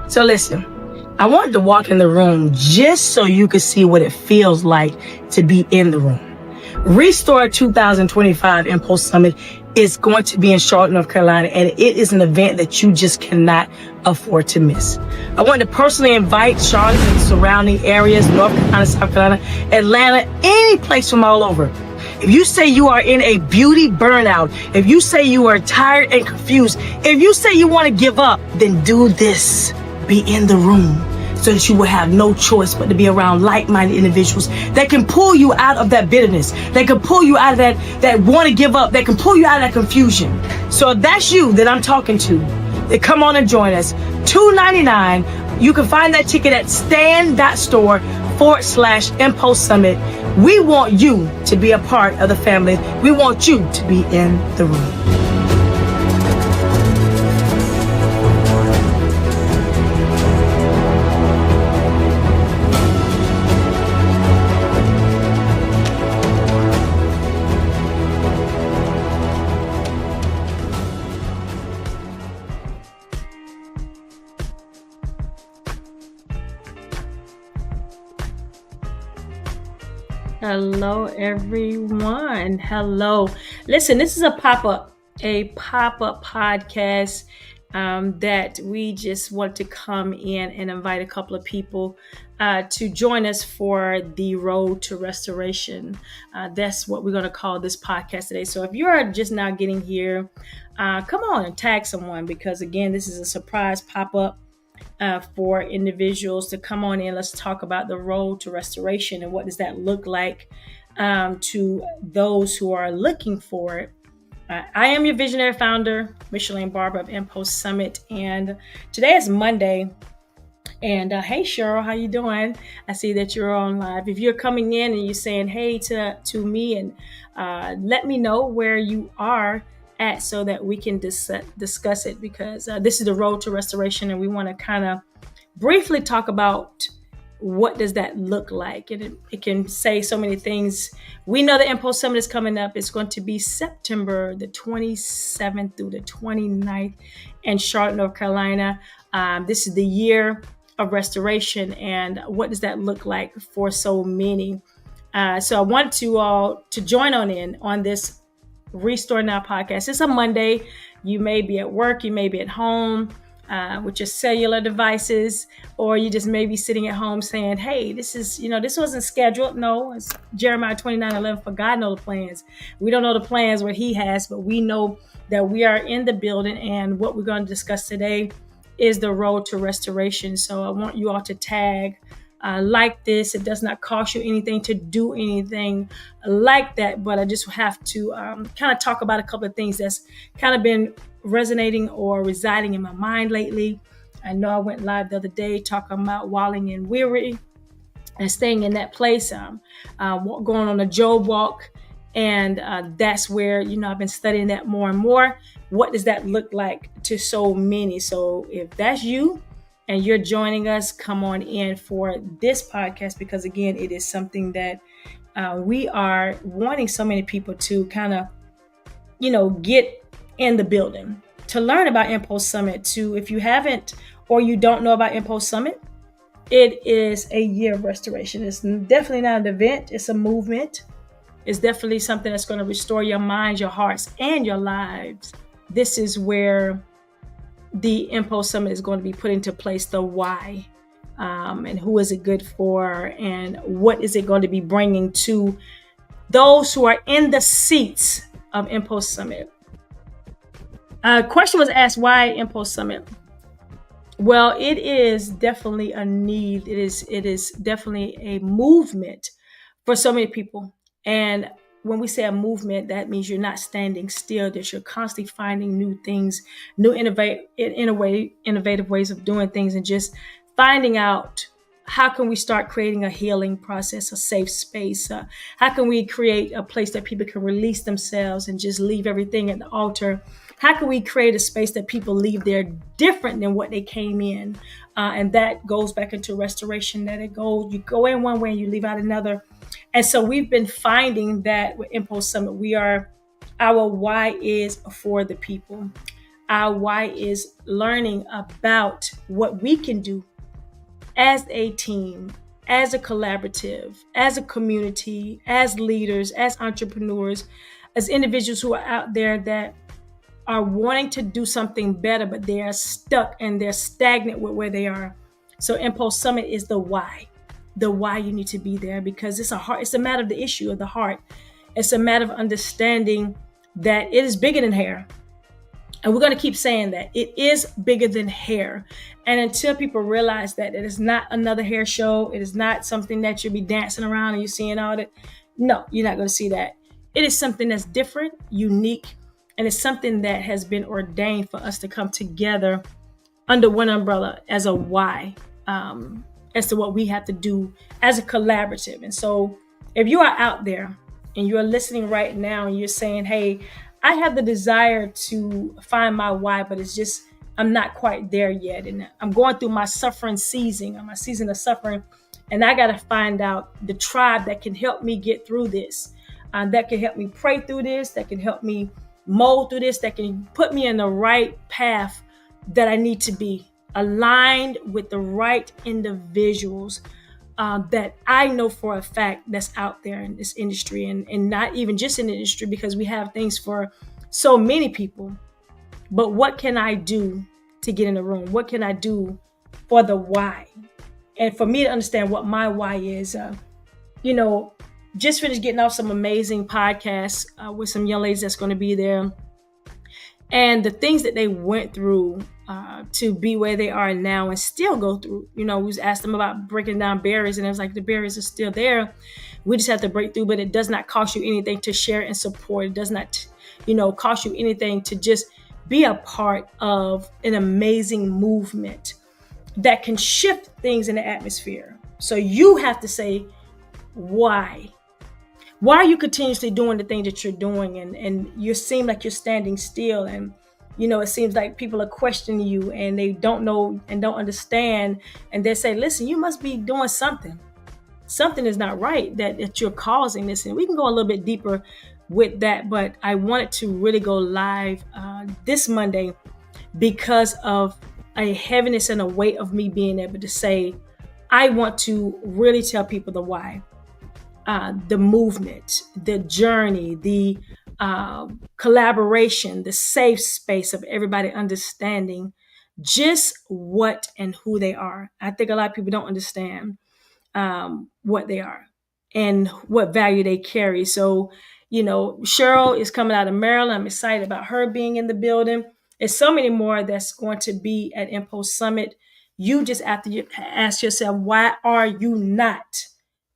So listen, I wanted to walk in the room just so you could see what it feels like to be in the room. Restore 2025 Mpulse Summit is going to be in Charlotte, North Carolina, and it is an event that you just cannot afford to miss. I want to personally invite Charlotte and surrounding areas, North Carolina, South Carolina, Atlanta, any place from all over. If you say you are in a beauty burnout, if you say you are tired and confused, if you say you want to give up, then do this. Be in the room so that you will have no choice but to be around like-minded individuals that can pull you out of that bitterness, that can pull you out of that want to give up, that can pull you out of that confusion. So if that's you that I'm talking to, then come on and join us. $2.99. You can find that ticket at stand.store/Mpulse Summit. We want you to be a part of the family. We want you to be in the room. Hello, everyone. Hello. Listen, this is a pop-up podcast that we just want to come in and invite a couple of people to join us for the road to restoration. That's what we're going to call this podcast today. So if you're just now getting here, come on and tag someone, because again, this is a surprise pop-up for individuals to come on in. Let's talk about the road to restoration and what does that look like to those who are looking for it. I am your visionary founder, Micheline Barber of Mpulse Summit, and today is Monday. And hey, Cheryl, how you doing? I see that you're on live. If you're coming in and you're saying hey to me, and let me know where you are at so that we can discuss it, because this is the road to restoration, and we want to kind of briefly talk about what does that look like. And it can say so many things. We know the Mpulse Summit is coming up. It's going to be September the 27th through the 29th in Charlotte, North Carolina. This is the year of restoration, and what does that look like for so many? So I want you all to join on in on this Restore Now podcast. It's a Monday. You may be at work, you may be at home with your cellular devices, or you just may be sitting at home saying, hey, this wasn't scheduled. No, it's Jeremiah 29:11. For God know the plans. We don't know the plans what he has, but we know that we are in the building, and what we're going to discuss today is the road to restoration. So I want you all to tag like this. It does not cost you anything to do anything like that, but I just have to kind of talk about a couple of things that's kind of been resonating or residing in my mind lately. I know I went live the other day talking about walling and weary and staying in that place, going on a Job walk. And that's where, I've been studying that more and more. What does that look like to so many? So if that's you and you're joining us, come on in for this podcast, because again, it is something that we are wanting so many people to kind of, get in the building, to learn about Mpulse Summit. If you haven't or you don't know about Mpulse Summit, it is a year of restoration. It's definitely not an event. It's a movement. It's definitely something that's going to restore your minds, your hearts, and your lives. This is where the Mpulse Summit is going to be put into place, the why, and who is it good for, and what is it going to be bringing to those who are in the seats of Mpulse Summit. A question was asked, why Mpulse Summit? Well, it is definitely a need. It is definitely a movement for so many people. And when we say a movement, that means you're not standing still, that you're constantly finding new things, new innovative ways of doing things, and just finding out how can we start creating a healing process, a safe space? How can we create a place that people can release themselves and just leave everything at the altar? How can we create a space that people leave there different than what they came in? And that goes back into restoration, you go in one way and you leave out another. And so we've been finding that with Mpulse Summit, our why is for the people. Our why is learning about what we can do as a team, as a collaborative, as a community, as leaders, as entrepreneurs, as individuals who are out there that are wanting to do something better, but they are stuck and they're stagnant with where they are. So Impulse Summit is the why you need to be there, because it's a matter of the issue of the heart. It's a matter of understanding that it is bigger than hair. And we're going to keep saying that it is bigger than hair. And until people realize that it is not another hair show, it is not something that you'll be dancing around and you're seeing all that. No, you're not going to see that. It is something that's different, unique, and it's something that has been ordained for us to come together under one umbrella as a why, as to what we have to do as a collaborative. And so if you are out there and you're listening right now and you're saying, hey, I have the desire to find my why, but it's just, I'm not quite there yet. And I'm going through my suffering season, my season of suffering. And I got to find out the tribe that can help me get through this, that can help me pray through this, that can help me mold through this, that can put me in the right path that I need to be, aligned with the right individuals that I know for a fact that's out there in this industry, and not even just in the industry, because we have things for so many people. But what can I do to get in the room? What can I do for the why? And for me to understand what my why is, just finished getting off some amazing podcasts with some young ladies that's going to be there. And the things that they went through to be where they are now and still go through. We was asked them about breaking down barriers, and it was like the barriers are still there. We just have to break through, but it does not cost you anything to share and support. It does not, cost you anything to just be a part of an amazing movement that can shift things in the atmosphere. So you have to say, why? Why are you continuously doing the things that you're doing, and you seem like you're standing still, and it seems like people are questioning you and they don't know and don't understand, and they say, listen, you must be doing something is not right, that you're causing this. And we can go a little bit deeper with that, but I wanted to really go live this Monday because of a heaviness and a weight of me being able to say, I want to really tell people the why. The movement, the journey, the collaboration, the safe space of everybody understanding just what and who they are. I think a lot of people don't understand what they are and what value they carry. So, Cheryl is coming out of Maryland. I'm excited about her being in the building. There's so many more that's going to be at Mpulse Summit. You just have to ask yourself, why are you not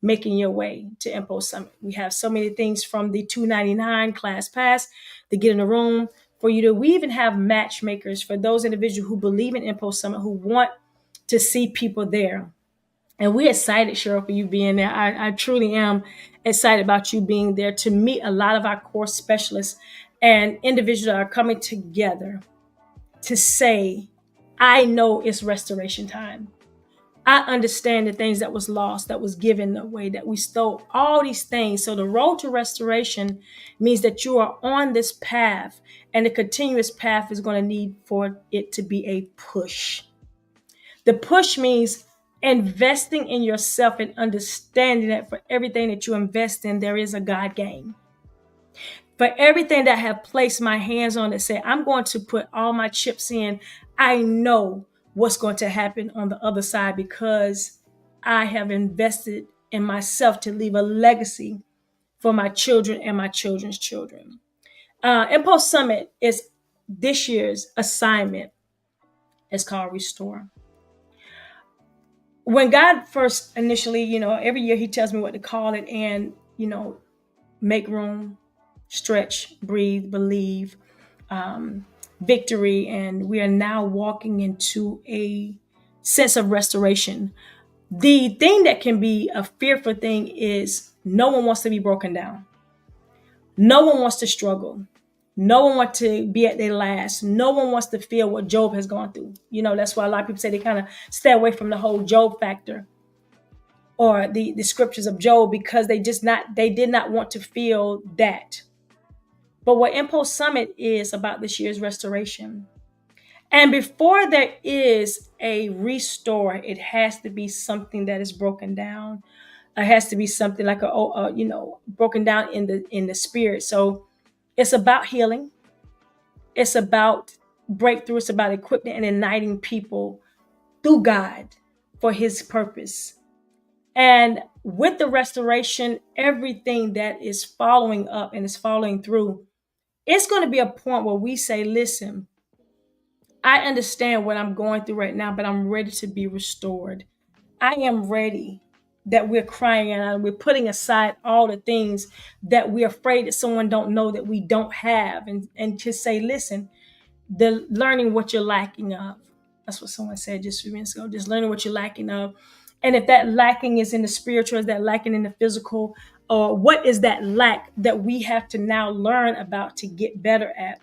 making your way to Mpulse Summit? We have so many things, from the $299 class pass to get in the room for you to. We even have matchmakers for those individuals who believe in Mpulse Summit, who want to see people there. And we're excited, Cheryl, for you being there. I truly am excited about you being there to meet a lot of our core specialists and individuals that are coming together to say, I know it's restoration time. I understand the things that was lost, that was given away, that we stole, all these things. So the road to restoration means that you are on this path, and the continuous path is going to need for it to be a push. The push means investing in yourself and understanding that for everything that you invest in, there is a God game. For everything that I have placed my hands on that say, I'm going to put all my chips in, I know what's going to happen on the other side, because I have invested in myself to leave a legacy for my children and my children's children. Mpulse Summit is this year's assignment. It's called Restore. When God first initially, every year he tells me what to call it, and, make room, stretch, breathe, believe, victory. And we are now walking into a sense of restoration. The thing that can be a fearful thing is no one wants to be broken down. No one wants to struggle. No one wants to be at their last. No one wants to feel what Job has gone through. That's why a lot of people say they kind of stay away from the whole Job factor or the scriptures of Job, because they did not want to feel that. But what Mpulse Summit is about this year's restoration And before there is a restore, it has to be something that is broken down. It has to be something like broken down in the spirit. So it's about healing. It's about breakthrough. It's about equipping and igniting people through God for His purpose. And with the restoration, everything that is following up and is following through, it's going to be a point where we say, listen, I understand what I'm going through right now, but I'm ready to be restored. I am ready that we're crying out and we're putting aside all the things that we're afraid that someone don't know that we don't have, and to say, listen, the learning what you're lacking of. That's what someone said just a few minutes ago, just learning what you're lacking of. And if that lacking is in the spiritual, is that lacking in the physical, or what is that lack that we have to now learn about to get better at?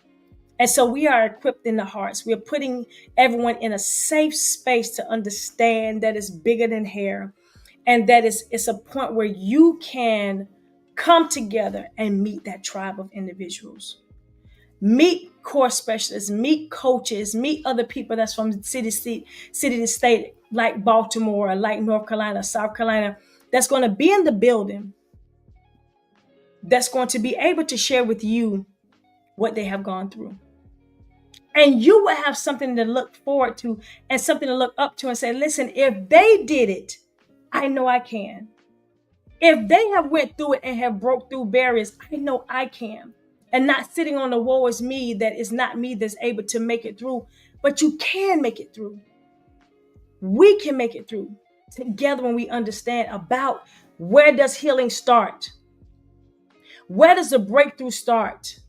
And so we are equipped in the hearts. We are putting everyone in a safe space to understand that it's bigger than hair, and that it's a point where you can come together and meet that tribe of individuals. Meet core specialists, meet coaches, meet other people that's from city to state, like Baltimore, like North Carolina, South Carolina, that's going to be in the building, that's going to be able to share with you what they have gone through. And you will have something to look forward to and something to look up to and say, listen, if they did it, I know I can. If they have went through it and have broke through barriers, I know I can. And not sitting on the woe is me, that is not me that's able to make it through, but you can make it through. We can make it through together when we understand about where does healing start? Where does the breakthrough start?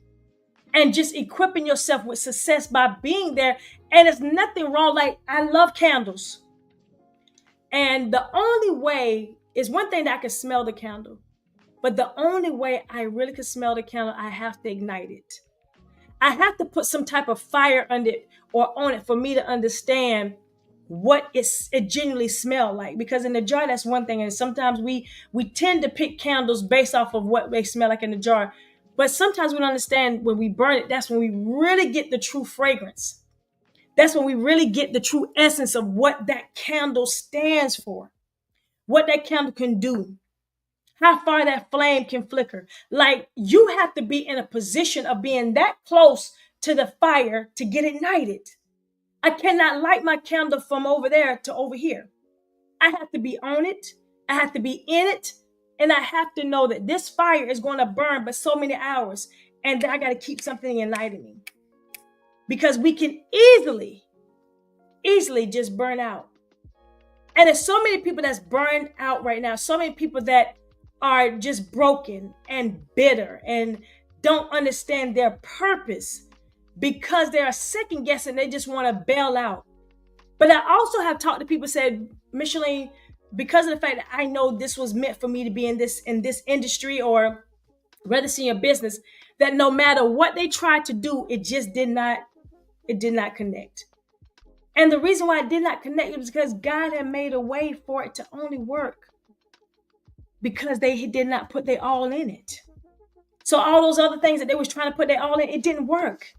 And just equipping yourself with success by being there. And there's nothing wrong. Like, I love candles. And the only way is one thing that I can smell the candle. But the only way I really can smell the candle, I have to ignite it. I have to put some type of fire under it or on it for me to understand what it genuinely smell like. Because in the jar, that's one thing. And sometimes we tend to pick candles based off of what they smell like in the jar. But sometimes we don't understand when we burn it, that's when we really get the true fragrance. That's when we really get the true essence of what that candle stands for, what that candle can do, how far that flame can flicker. Like, you have to be in a position of being that close to the fire to get ignited. I cannot light my candle from over there to over here. I have to be on it. I have to be in it. And I have to know that this fire is going to burn but so many hours. And I got to keep something igniting me. Because we can easily just burn out. And there's so many people that's burned out right now. So many people that are just broken and bitter and don't understand their purpose because they are second guessing. They just want to bail out. But I also have talked to people said, Micheline, because of the fact that I know this was meant for me to be in this industry, or rather senior business, that no matter what they tried to do, it did not connect. And the reason why it did not connect was because God had made a way for it to only work because they did not put their all in it. So all those other things that they was trying to put their all in, it didn't work.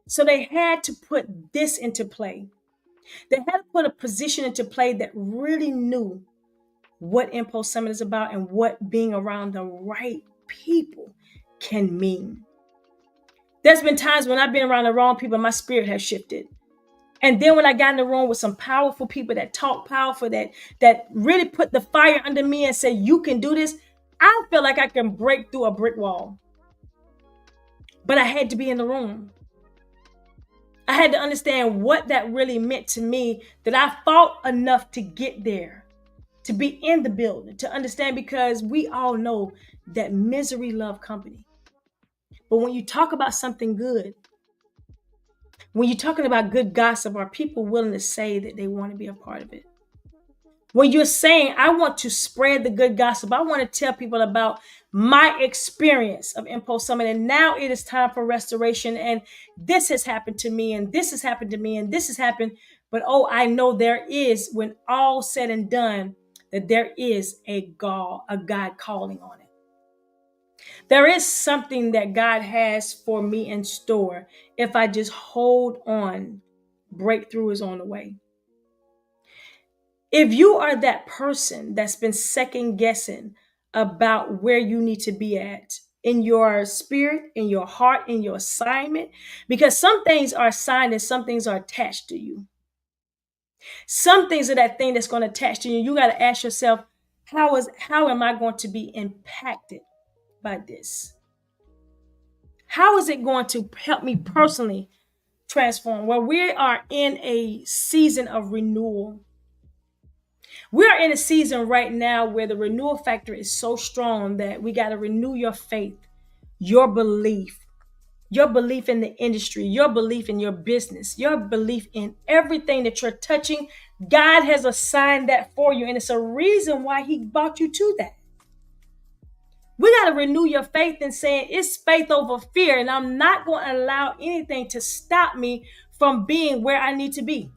So they had to put this into play. They had to put a position into play that really knew what Mpulse Summit is about and what being around the right people can mean. There's been times when I've been around the wrong people, my spirit has shifted. And then when I got in the room with some powerful people that talk powerful, that really put the fire under me and say, you can do this, I feel like I can break through a brick wall. But I had to be in the room. I had to understand what that really meant to me, that I fought enough to get there, to be in the building, to understand, because we all know that misery loves company. But when you talk about something good, when you're talking about good gossip, are people willing to say that they want to be a part of it? When you're saying, I want to spread the good gossip, I want to tell people about my experience of Mpulse Summit, and now it is time for restoration, and this has happened to me, and this has happened to me, and this has happened. But I know there is, when all said and done, that there is a God calling on it. There is something that God has for me in store if I just hold on breakthrough is on the way. If you are that person that's been second guessing about where you need to be at in your spirit, in your heart, in your assignment, because some things are assigned and some things are attached to you. Some things are that thing that's going to attach to you. You got to ask yourself, how am I going to be impacted by this? How is it going to help me personally transform? Well, we are in a season of renewal. We are in a season right now where the renewal factor is so strong that we got to renew your faith, your belief in the industry, your belief in your business, your belief in everything that you're touching. God has assigned that for you, and it's a reason why He brought you to that. We got to renew your faith in saying it's faith over fear, and I'm not going to allow anything to stop me from being where I need to be.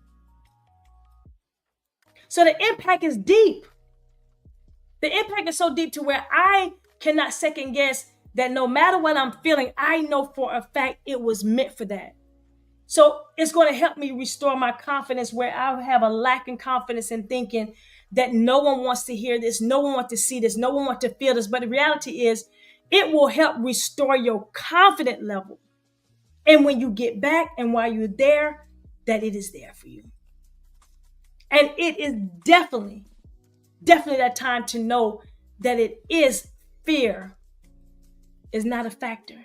So the impact is deep. The impact is so deep to where I cannot second guess that no matter what I'm feeling, I know for a fact it was meant for that. So it's going to help me restore my confidence where I have a lack in confidence in thinking that no one wants to hear this, no one wants to see this, no one wants to feel this. But the reality is, it will help restore your confidence level. And when you get back and while you're there, that it is there for you. And it is definitely that time to know that it is fear is not a factor.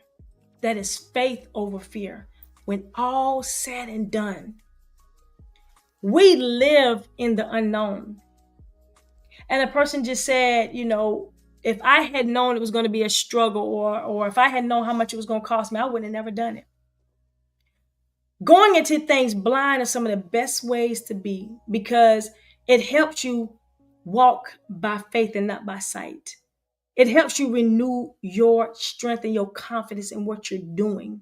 That is faith over fear. When all said and done, we live in the unknown. And a person just said, if I had known it was going to be a struggle, or if I had known how much it was going to cost me, I would have never done it. Going into things blind are some of the best ways to be, because it helps you walk by faith and not by sight. It helps you renew your strength and your confidence in what you're doing,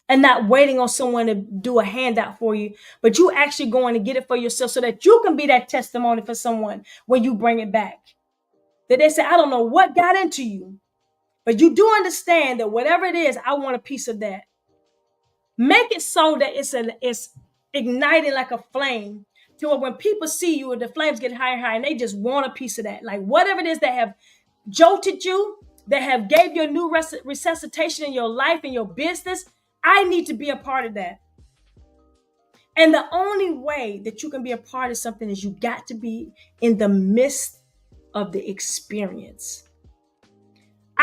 and not waiting on someone to do a handout for you, but you actually going to get it for yourself so that you can be that testimony for someone when you bring it back. That they say, I don't know what got into you, but you do understand that whatever it is, I want a piece of that. Make it so that it's igniting like a flame, to where when people see you, the flames get higher and higher, and they just want a piece of that. Like whatever it is that have jolted you, that have gave you a new resuscitation in your life and your business, I need to be a part of that. And the only way that you can be a part of something is you got to be in the midst of the experience.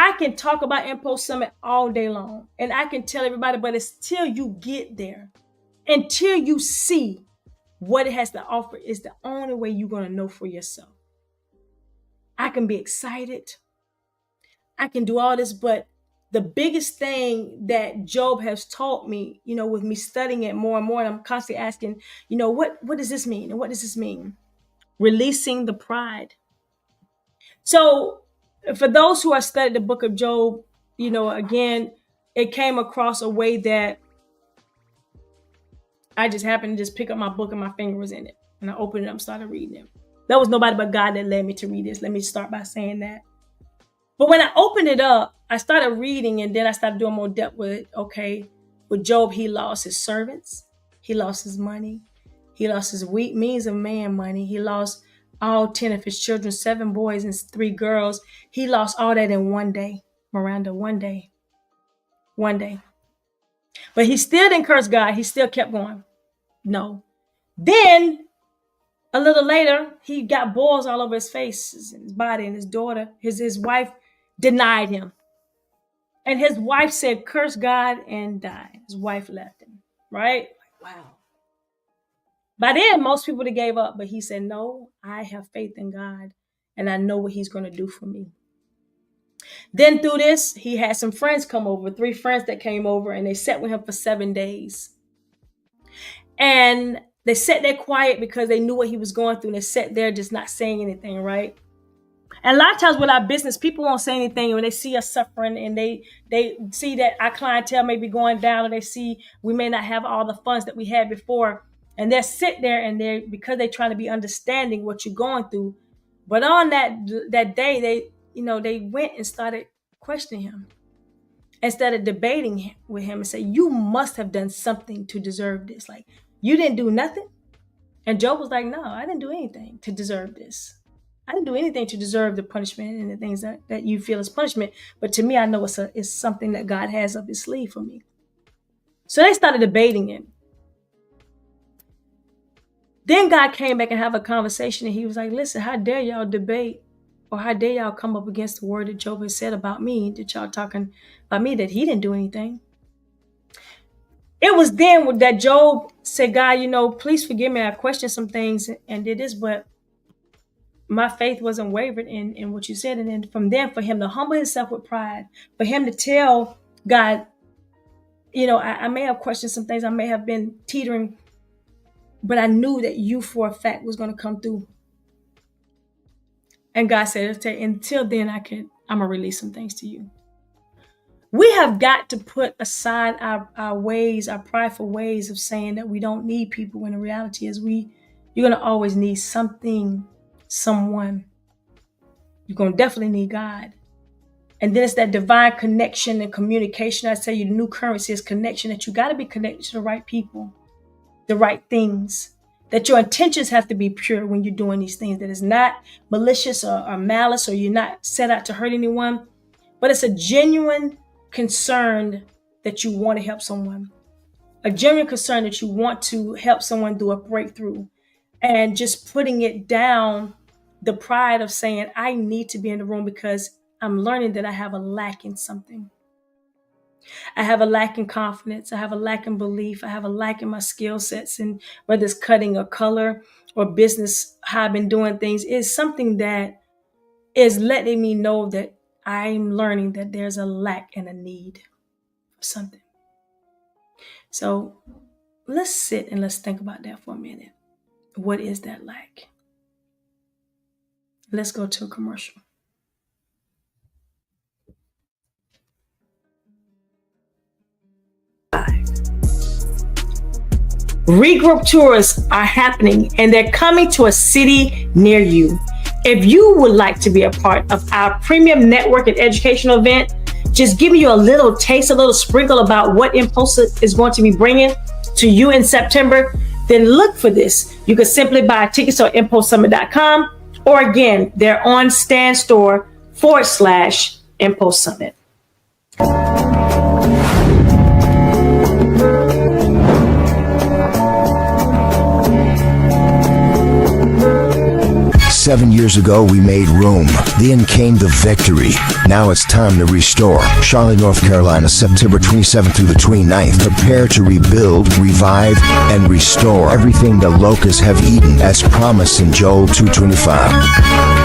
I can talk about Mpulse Summit all day long, and I can tell everybody, but it's till you get there, until you see what it has to offer, is the only way you're going to know for yourself. I can be excited. I can do all this, but the biggest thing that Job has taught me, with me studying it more and more, and I'm constantly asking, what does this mean? And what does this mean? Releasing the pride. So for those who have studied the book of Job, again, it came across a way that I just happened to just pick up my book and my finger was in it. And I opened it up and started reading it. That was nobody but God that led me to read this. Let me start by saying that. But when I opened it up, I started reading, and then I started doing more depth with it. Okay, with Job, he lost his servants. He lost his money. He lost his weak means of man money. He lost all 10 of his children, 7 boys and 3 girls. He lost all that in one day. Miranda, one day. But he still didn't curse God. He still kept going. No. Then a little later, he got boils all over his face, his body, and his daughter, his wife denied him. And his wife said, curse God and die. His wife left him, right? Wow. By then, most people would have gave up, but he said, no, I have faith in God, and I know what he's going to do for me. Then through this, he had some friends come over, 3 friends that came over, and they sat with him for 7 days. And they sat there quiet because they knew what he was going through, and they sat there just not saying anything, right? And a lot of times with our business, people won't say anything when they see us suffering, and they see that our clientele may be going down, or they see we may not have all the funds that we had before. And they'll sit there, and because they're trying to be understanding what you're going through. But on that day, they went and started questioning him instead of debating with him and say, you must have done something to deserve this. Like, You didn't do nothing? And Job was like, no, I didn't do anything to deserve this. I didn't do anything to deserve the punishment and the things that you feel is punishment. But to me, I know it's something that God has up his sleeve for me. So they started debating it. Then God came back and have a conversation, and he was like, listen, how dare y'all debate, or how dare y'all come up against the word that Job has said about me, that y'all talking about me, that he didn't do anything. It was then that Job said, God, please forgive me. I questioned some things and did this, but my faith wasn't wavered in what you said. And then from there, for him to humble himself with pride, for him to tell God, I may have questioned some things, I may have been teetering, but I knew that you for a fact was going to come through. And God said, until then, I'm going to release some things to you. We have got to put aside our ways, our prideful ways of saying that we don't need people, when the reality is you're going to always need something, someone. You're going to definitely need God. And then it's that divine connection and communication. I tell you, the new currency is connection, that you got to be connected to the right people, the right things, that your intentions have to be pure when you're doing these things, that it's not malicious or malice, or you're not set out to hurt anyone, but it's a genuine concern that you want to help someone, a genuine concern that you want to help someone do a breakthrough, and just putting it down, the pride of saying, I need to be in the room because I'm learning that I have a lack in something. I have a lack in confidence. I have a lack in belief. I have a lack in my skill sets, and whether it's cutting or color or business, how I've been doing things, is something that is letting me know that I'm learning that there's a lack and a need of something. So let's sit and let's think about that for a minute. What is that lack? Let's go to a commercial. Regroup tours are happening, and they're coming to a city near you. If you would like to be a part of our premium network and educational event, just giving you a little taste, a little sprinkle about what Mpulse is going to be bringing to you in September, then look for this. You can simply buy tickets on mpulsesummit.com, or again, they're on stanstore/Mpulse Summit. Seven years ago, we made room. Then came the victory. Now it's time to restore. Charlotte, North Carolina, September 27th through the 29th. Prepare to rebuild, revive, and restore everything the locusts have eaten, as promised in Job 2:25.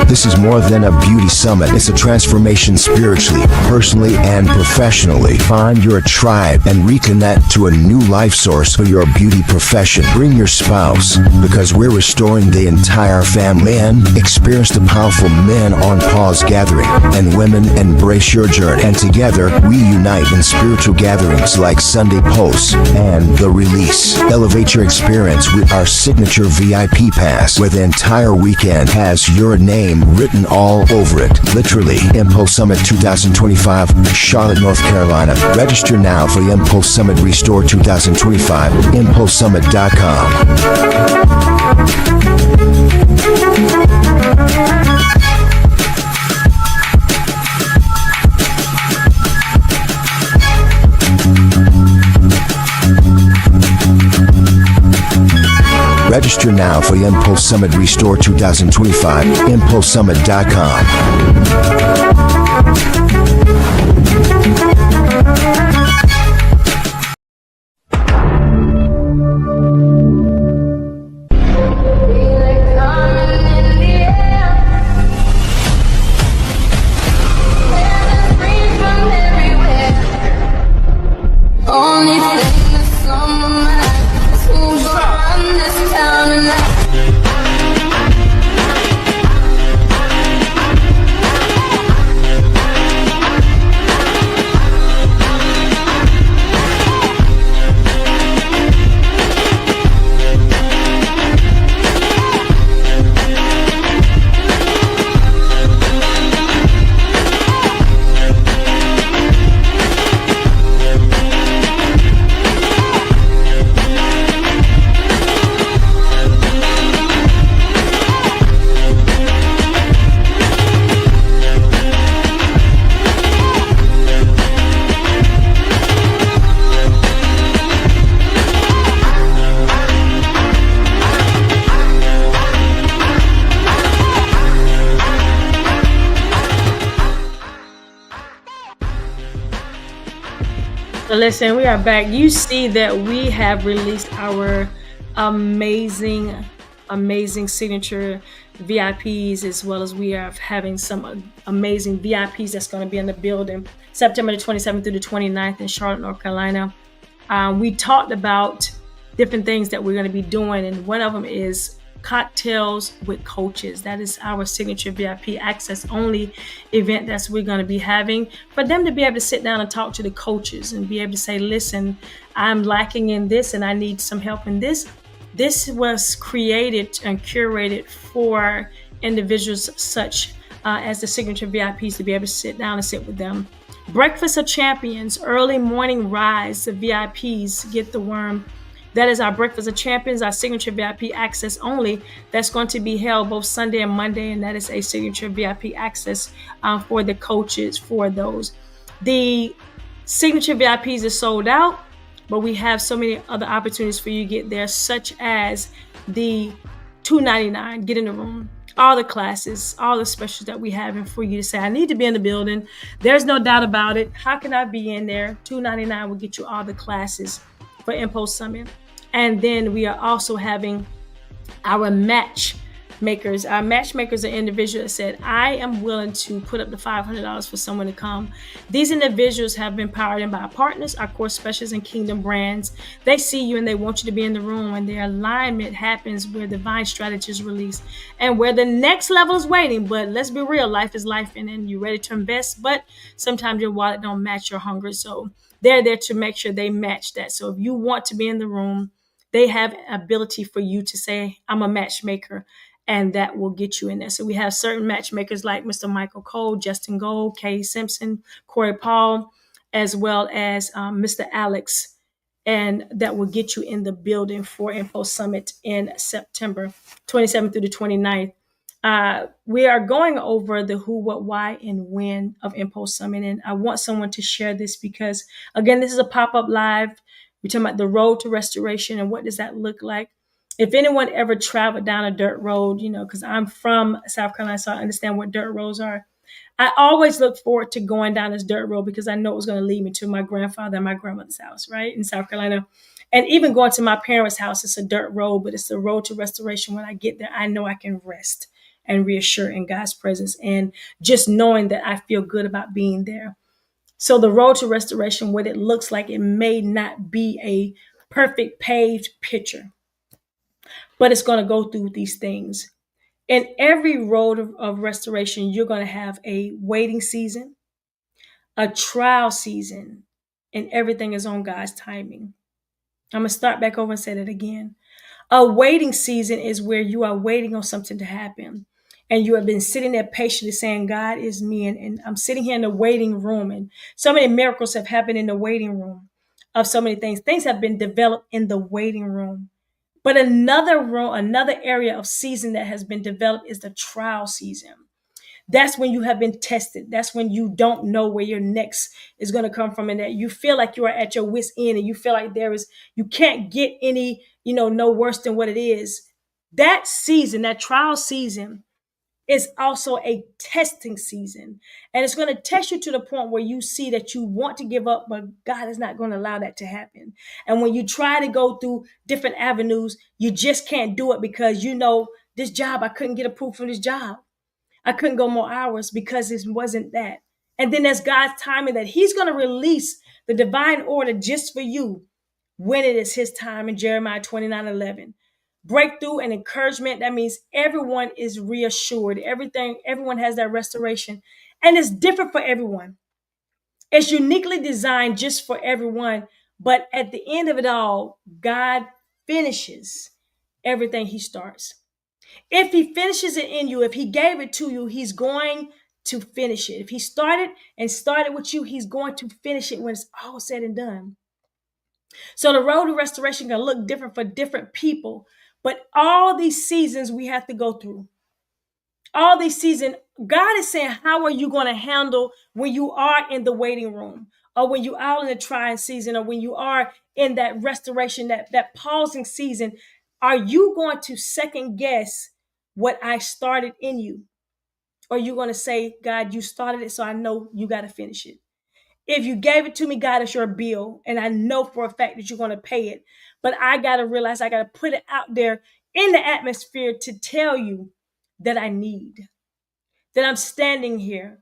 This is more than a beauty summit. It's a transformation spiritually, personally, and professionally. Find your tribe and reconnect to a new life source for your beauty profession. Bring your spouse, because we're restoring the entire family. And experience the powerful Men on Pause gathering, and women embrace your journey. And together, we unite in spiritual gatherings like Sunday Pulse and The Release. Elevate your experience with our signature VIP pass, where the entire weekend has your name written all over it. Literally. Mpulse Summit 2025, Charlotte, North Carolina. Register now for the Mpulse Summit Restore 2025. Mpulsesummit.com. Register now for the Mpulse Summit Restore 2025. Mpulsesummit.com. Listen, we are back. You see that we have released our amazing, amazing signature VIPs, as well as we are having some amazing VIPs that's going to be in the building September the 27th through the 29th in Charlotte, North Carolina. We talked about different things that we're going to be doing, and one of them is cocktails with coaches. That is our signature VIP access only event that we're going to be having, for them to be able to sit down and talk to the coaches and be able to say, listen, I'm lacking in this and I need some help in this. This was created and curated for individuals such as the signature VIPs to be able to sit down and sit with them. Breakfast of Champions, early morning rise, the VIPs get the worm. That is our Breakfast of Champions, our signature VIP access only. That's going to be held both Sunday and Monday, and that is a signature VIP access for the coaches for those. The signature VIPs is sold out, but we have so many other opportunities for you to get there, such as the $2.99, get in the room, all the classes, all the specials that we have, and for you to say, I need to be in the building. There's no doubt about it. How can I be in there? $2.99 will get you all the classes for Mpulse Summit. And then we are also having our matchmakers. Our matchmakers are individuals that said, I am willing to put up the $500 for someone to come. These individuals have been powered in by our partners, our core specialists and kingdom brands. They see you and they want you to be in the room, and their alignment happens where divine strategy is released and where the next level is waiting. But let's be real, life is life, and you're ready to invest, but sometimes your wallet don't match your hunger. So they're there to make sure they match that. So if you want to be in the room, they have ability for you to say, I'm a matchmaker, and that will get you in there. So we have certain matchmakers like Mr. Michael Cole, Justin Gold, Kay Simpson, Corey Paul, as well as Mr. Alex, and that will get you in the building for Mpulse Summit in September 27th through the 29th. We are going over the who, what, why, and when of Mpulse Summit, and I want someone to share this because, again, this is a pop-up live. We're talking about the road to restoration and what does that look like. If anyone ever traveled down a dirt road, because I'm from South Carolina, so I understand what dirt roads are. I always look forward to going down this dirt road because I know it was going to lead me to my grandfather and my grandmother's house, right, in South Carolina. And even going to my parents' house, it's a dirt road, but it's the road to restoration. When I get there, I know I can rest and reassure in God's presence, and just knowing that I feel good about being there. So the road to restoration, what it looks like, it may not be a perfect paved picture, but it's going to go through these things. In every road of restoration, you're going to have a waiting season, a trial season, and everything is on God's timing. I'm going to start back over and say that again. A waiting season is where you are waiting on something to happen. And you have been sitting there patiently saying, God is me. And I'm sitting here in the waiting room. And so many miracles have happened in the waiting room of so many things. Things have been developed in the waiting room. But another room, another area of season that has been developed is the trial season. That's when you have been tested. That's when you don't know where your next is going to come from, and that you feel like you are at your wit's end, and you feel like you can't get any, no worse than what it is. That season, that trial season, is also a testing season. And it's going to test you to the point where you see that you want to give up, but God is not going to allow that to happen. And when you try to go through different avenues, you just can't do it because this job, I couldn't get approved for this job. I couldn't go more hours because it wasn't that. And then there's God's timing that he's going to release the divine order just for you when it is his time in Jeremiah 29:11. Breakthrough and encouragement. That means everyone is reassured. Everyone has that restoration. And it's different for everyone. It's uniquely designed just for everyone. But at the end of it all, God finishes everything he starts. If he finishes it in you, if he gave it to you, he's going to finish it. If he started with you, he's going to finish it when it's all said and done. So the road to restoration can look different for different people, but all these seasons we have to go through. All these seasons, God is saying, how are you going to handle when you are in the waiting room, or when you are in the trying season, or when you are in that restoration, that pausing season? Are you going to second guess what I started in you? Or are you going to say, God, you started it, so I know you got to finish it? If you gave it to me, God, it's your bill. And I know for a fact that you're going to pay it. But I got to realize I got to put it out there in the atmosphere to tell you that I need, that I'm standing here,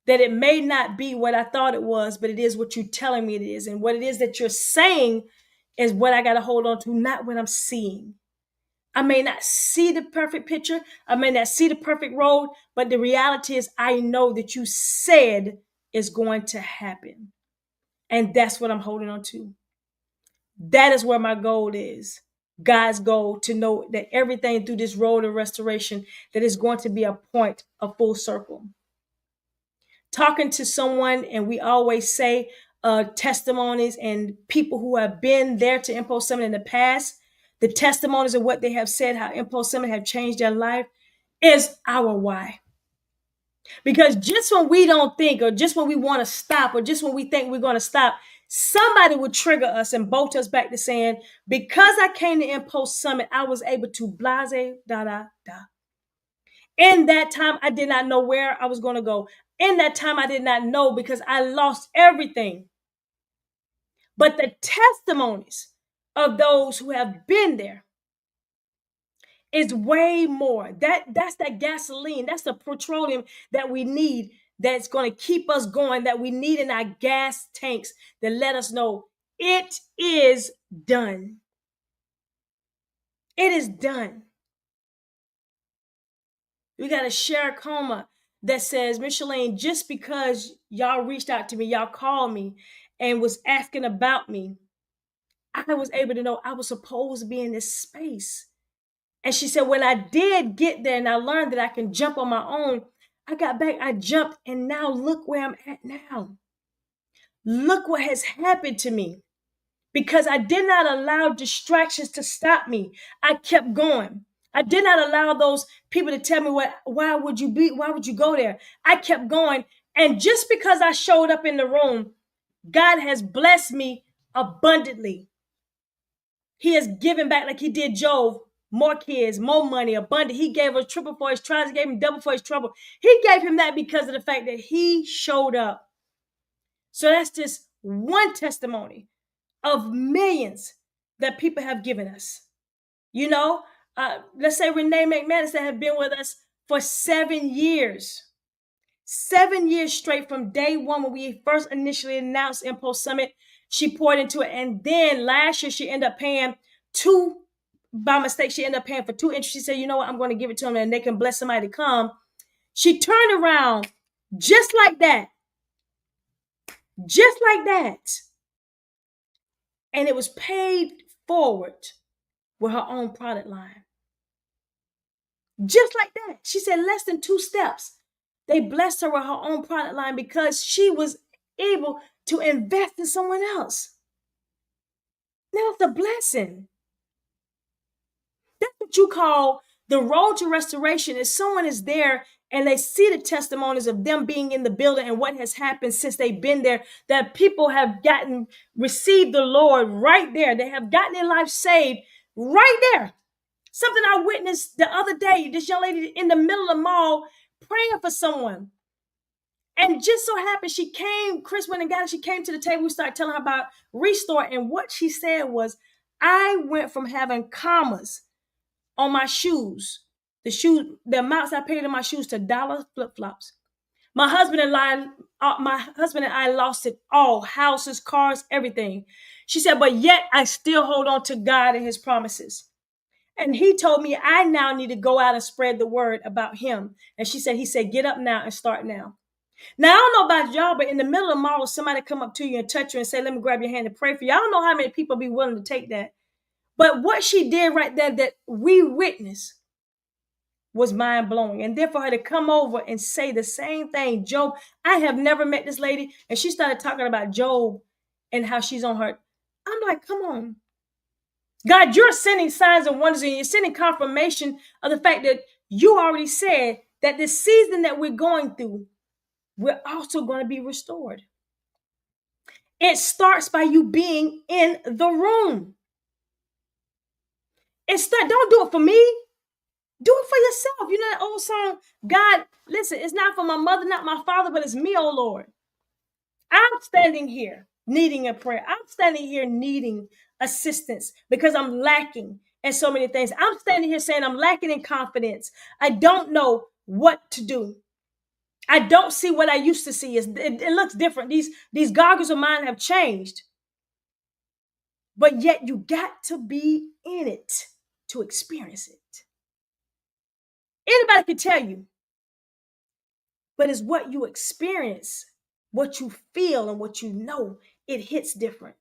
that it may not be what I thought it was, but it is what you're telling me it is. And what it is that you're saying is what I got to hold on to, not what I'm seeing. I may not see the perfect picture. I may not see the perfect road, but the reality is I know that you said is going to happen. And that's what I'm holding on to. That is where my goal is. God's goal, to know that everything through this road of restoration, that is going to be a point of full circle. Talking to someone, and we always say testimonies and people who have been there to Mpulse Summit in the past, the testimonies of what they have said, how Mpulse Summit have changed their life, is our why. Because just when we don't think, or just when we want to stop, or just when we think we're going to stop, somebody would trigger us and bolt us back to saying, because I came to Mpulse Summit, I was able to blase, da, da, da. In that time, I did not know where I was going to go. In that time, I did not know because I lost everything. But the testimonies of those who have been there is way more. That's that gasoline. That's the petroleum that we need, that's going to keep us going, that we need in our gas tanks, that let us know it is done. It is done. We got a share coma that says, Micheline, just because y'all reached out to me, y'all called me and was asking about me, I was able to know I was supposed to be in this space. And she said, when I did get there and I learned that I can jump on my own, I got back, I jumped, and now look where I'm at now. Look what has happened to me. Because I did not allow distractions to stop me. I kept going. I did not allow those people to tell me why would you go there? I kept going. And just because I showed up in the room, God has blessed me abundantly. He has given back, like he did Job, more kids, more money, abundant. He gave us triple for his trials, he gave him double for his trouble. He gave him that because of the fact that he showed up. So that's just one testimony of millions that people have given us. You know, let's say Renee McManus, that have been with us for 7 years. 7 years straight from day one when we first initially announced Mpulse Summit. She poured into it. And then last year, she ended up paying by mistake, she ended up paying for 2 interests. She said, you know what, I'm going to give it to them and they can bless somebody to come. She turned around just like that. Just like that. And it was paid forward with her own product line. Just like that. She said less than 2 steps. They blessed her with her own product line because she was able to invest in someone else. Now it's a blessing. That's what you call the road to restoration. Is someone is there and they see the testimonies of them being in the building and what has happened since they've been there, that people have received the Lord right there. They have gotten their life saved right there. Something I witnessed the other day, this young lady in the middle of the mall praying for someone. And just so happened, Chris went and got her, she came to the table, we started telling her about Restore. And what she said was, I went from having commas on my shoes, the amounts I paid in my shoes, to dollar flip-flops. My husband and I lost it all, houses, cars, everything. She said, but yet I still hold on to God and his promises. And he told me I now need to go out and spread the word about him. And he said, get up now and start now. Now, I don't know about y'all, but in the middle of the mall, somebody come up to you and touch you and say, let me grab your hand and pray for you. I don't know how many people be willing to take that. But what she did right there that we witnessed was mind-blowing. And then for her to come over and say the same thing, Job, I have never met this lady. And she started talking about Job and how she's on her. I'm like, come on. God, you're sending signs and wonders, and you're sending confirmation of the fact that you already said that this season that we're going through, we're also going to be restored. It starts by you being in the room. Don't do it for me. Do it for yourself. You know that old song, God, listen, it's not for my mother, not my father, but it's me, oh Lord. I'm standing here needing a prayer. I'm standing here needing assistance because I'm lacking in so many things. I'm standing here saying I'm lacking in confidence. I don't know what to do. I don't see what I used to see. It looks different. These goggles of mine have changed. But yet you got to be in it to experience it. Anybody can tell you, but it's what you experience, what you feel, and what you know. It hits different.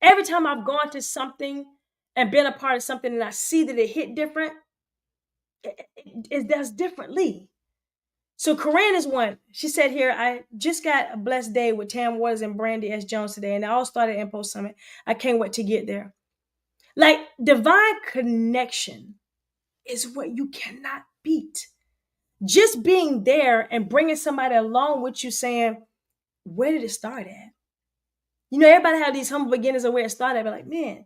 Every time I've gone to something and been a part of something and I see that it hit different, it does differently. So Corinne is one. She said here, I just got a blessed day with Tam Waters and Brandy S. Jones today, and it all started at Mpulse Summit. I can't wait to get there. Like, divine connection is what you cannot beat. Just being there and bringing somebody along with you saying, where did it start at? You know, everybody have these humble beginnings of where it started. But like, man,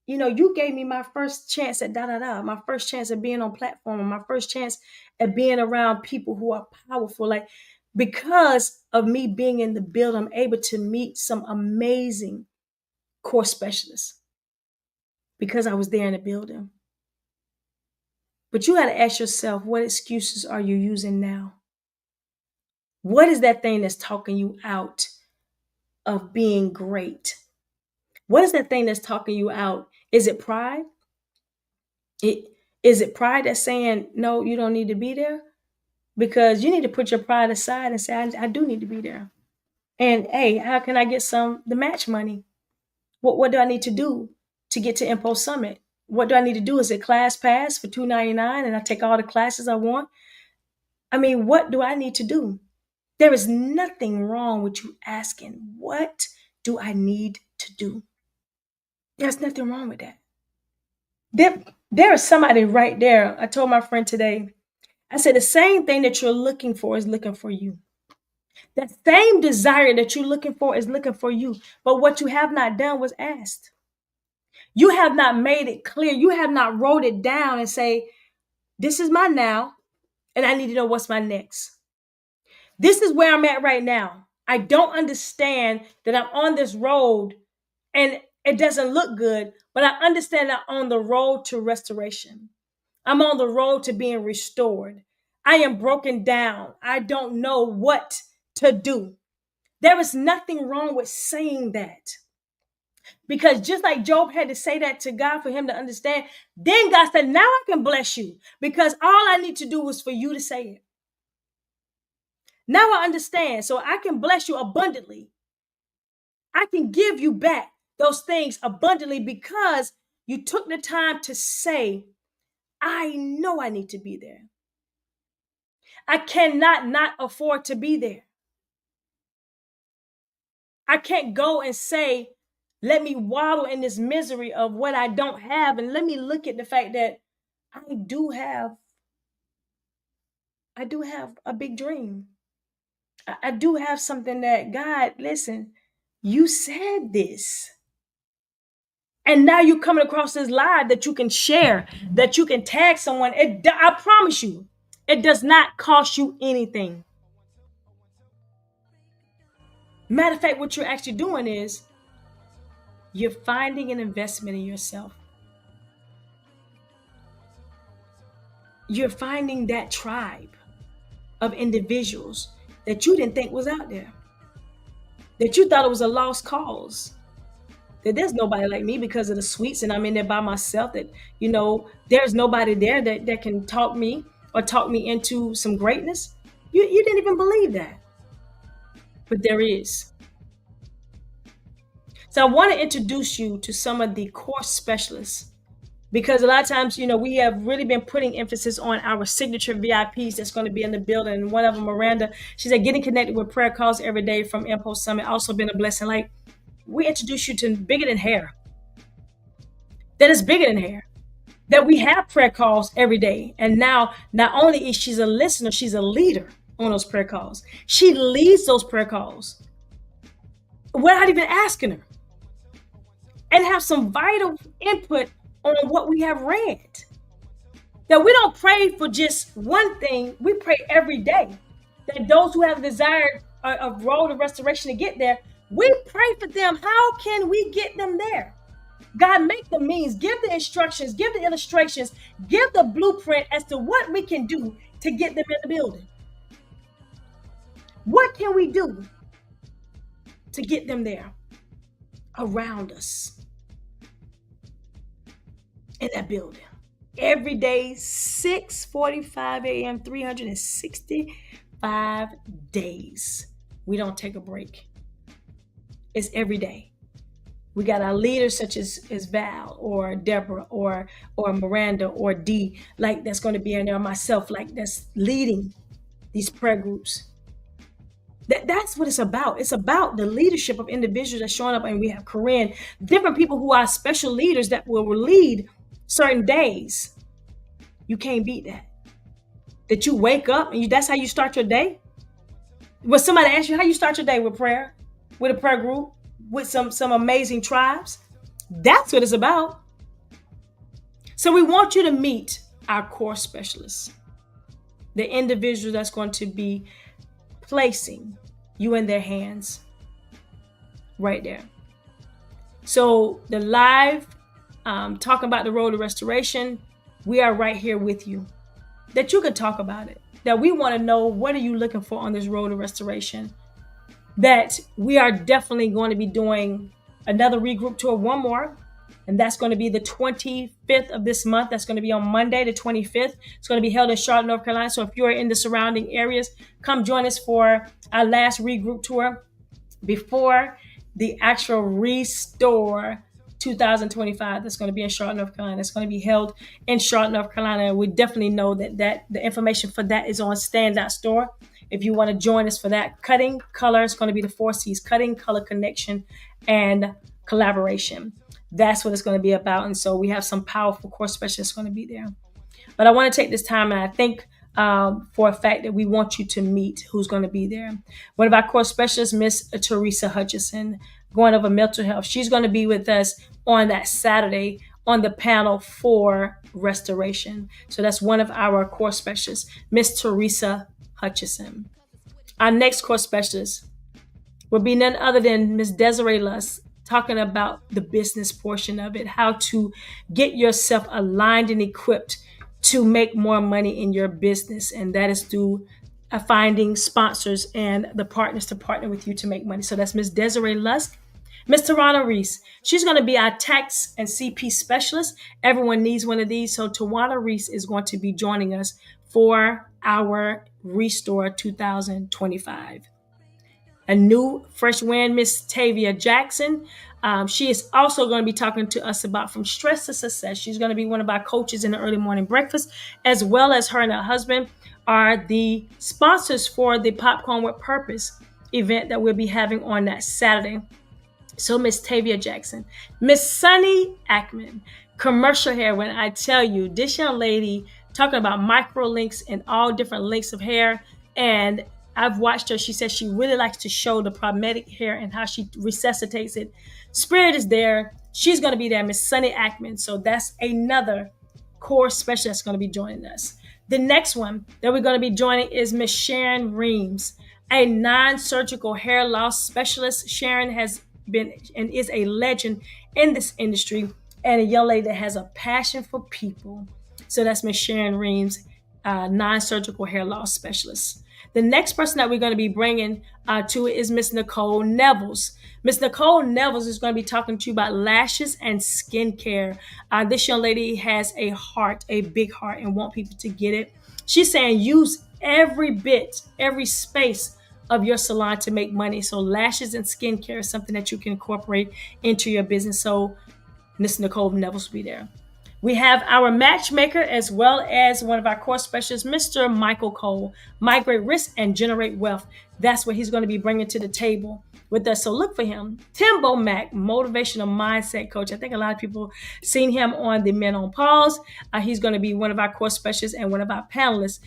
you know, you gave me my first chance at my first chance at being on platform, my first chance at being around people who are powerful. Like, because of me being in the building, I'm able to meet some amazing core specialists because I was there in the building. But you got to ask yourself, what excuses are you using now? What is that thing that's talking you out of being great? What is that thing that's talking you out? Is it pride? Is it pride that's saying, no, you don't need to be there? Because you need to put your pride aside and say, I do need to be there. And hey, how can I get the match money? What do I need to do to get to Mpulse Summit? What do I need to do? Is it class pass for $2.99 and I take all the classes I want? I mean, what do I need to do? There is nothing wrong with you asking, what do I need to do? There's nothing wrong with that. There is somebody right there. I told my friend today, I said, the same thing that you're looking for is looking for you. That same desire that you're looking for is looking for you. But what you have not done was asked. You have not made it clear. You have not wrote it down and say, this is my now, and I need to know what's my next. This is where I'm at right now. I don't understand that I'm on this road and it doesn't look good, but I understand that I'm on the road to restoration. I'm on the road to being restored. I am broken down. I don't know what to do. There is nothing wrong with saying that. Because just like Job had to say that to God for him to understand, then God said, now I can bless you because all I need to do was for you to say it. Now I understand. So I can bless you abundantly. I can give you back those things abundantly because you took the time to say, I know I need to be there. I cannot not afford to be there. I can't go and say, let me waddle in this misery of what I don't have. And let me look at the fact that I do have a big dream. I do have something that, God, listen, you said this. And now you're coming across this live that you can share, that you can tag someone. I promise you, it does not cost you anything. Matter of fact, what you're actually doing is you're finding an investment in yourself. You're finding that tribe of individuals that you didn't think was out there, that you thought it was a lost cause, that there's nobody like me because of the sweets and I'm in there by myself, that, you know, there's nobody there that can talk me or talk me into some greatness. You didn't even believe that. But there is. So I want to introduce you to some of the course specialists, because a lot of times, you know, we have really been putting emphasis on our signature VIPs that's going to be in the building. And one of them, Miranda, she said, getting connected with prayer calls every day from Mpulse Summit also been a blessing. Like, we introduce you to bigger than hair. That is bigger than hair. That we have prayer calls every day. And now, not only is she a listener, she's a leader on those prayer calls. She leads those prayer calls without even asking her. And have some vital input on what we have read. That we don't pray for just one thing, we pray every day. That those who have desired a road of restoration to get there, we pray for them. How can we get them there? God, make the means, give the instructions, give the illustrations, give the blueprint as to what we can do to get them in the building. What can we do to get them there around us in that building? Every day, 6:45 a.m., 365 days. We don't take a break. It's every day. We got our leaders such as Val or Deborah or Miranda or Dee, like that's going to be in there, myself, like that's leading these prayer groups. That's what it's about. It's about the leadership of individuals that's showing up, and we have Corinne, different people who are special leaders that will lead certain days. You can't beat that. That you wake up and that's how you start your day. When somebody asks you how you start your day, with prayer, with a prayer group, with some amazing tribes. That's what it's about. So we want you to meet our core specialists, the individual that's going to be placing you in their hands right there. So the live talking about the road to restoration, we are right here with you, that you can talk about it, that we want to know, what are you looking for on this road to restoration? That we are definitely going to be doing another regroup tour, one more, and that's going to be the 25th of this month. That's going to be on Monday, the 25th. It's going to be held in Charlotte, North Carolina. So if you're in the surrounding areas, come join us for our last regroup tour before the actual Restore 2025 that's going to be in Charlotte, North Carolina. It's going to be held in Charlotte, North Carolina. We definitely know that the information for that is on Stand.store. If you want to join us for that, cutting color is going to be the 4 C's: cutting, color, connection, and collaboration. That's what it's going to be about. And so we have some powerful core specialists going to be there. But I want to take this time, and I think for a fact that we want you to meet who's going to be there. One of our core specialists, Miss Teresa Hutchison, going over mental health. She's going to be with us on that Saturday on the panel for restoration. So that's one of our core specialists, Miss Teresa Hutchison. Our next core specialist will be none other than Miss Desiree Lusk, talking about the business portion of it, how to get yourself aligned and equipped to make more money in your business. And that is through finding sponsors and the partners to partner with you to make money. So that's Miss Desiree Lusk. Miss Tawana Reese, she's going to be our tax and CP specialist. Everyone needs one of these. So Tawana Reese is going to be joining us for our Restore 2025. A new fresh wind, Miss Tavia Jackson. She is also going to be talking to us about from stress to success. She's going to be one of our coaches in the early morning breakfast, as well as her and her husband are the sponsors for the Popcorn with Purpose event that we'll be having on that Saturday. So Miss Tavia Jackson. Miss Sunny Ackman, commercial hair. When I tell you, this young lady talking about micro links and all different lengths of hair, and I've watched her. She says she really likes to show the problematic hair and how she resuscitates it. Spirit is there. She's going to be there, Miss Sunny Ackman. So that's another core specialist that's going to be joining us. The next one that we're going to be joining is Miss Sharon Reams, a non-surgical hair loss specialist. Sharon has been and is a legend in this industry, and a young lady that has a passion for people. So that's Miss Sharon Reams, non-surgical hair loss specialist. The next person that we're going to be bringing to it is Miss Nicole Nevels. Miss Nicole Nevels is going to be talking to you about lashes and skincare. This young lady has a heart, a big heart, and want people to get it. She's saying use every bit, every space of your salon to make money. So lashes and skincare is something that you can incorporate into your business. So Miss Nicole Nevels will be there. We have our matchmaker as well as one of our core specialists, Mr. Michael Cole, Migrate Risk and Generate Wealth. That's what he's going to be bringing to the table with us. So look for him. Timbo Mack, motivational mindset coach. I think a lot of people seen him on the Men on Pause. He's going to be one of our core specialists and one of our panelists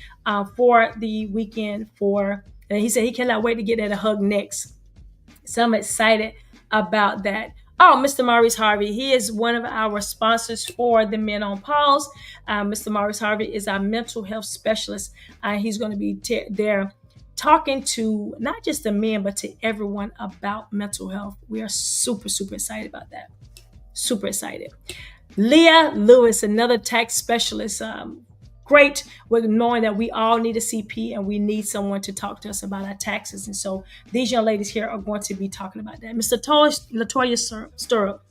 for the weekend. And he said he cannot wait to get at a hug next. So I'm excited about that. Oh, Mr. Maurice Harvey. He is one of our sponsors for the Men on Pause. Mr. Maurice Harvey is our mental health specialist. He's going to be there talking to not just the men, but to everyone about mental health. We are super, super excited about that. Super excited. Leah Lewis, another tax specialist. Great with knowing that we all need a CP and we need someone to talk to us about our taxes. And so these young ladies here are going to be talking about that. Mr. Latoya Stirrup.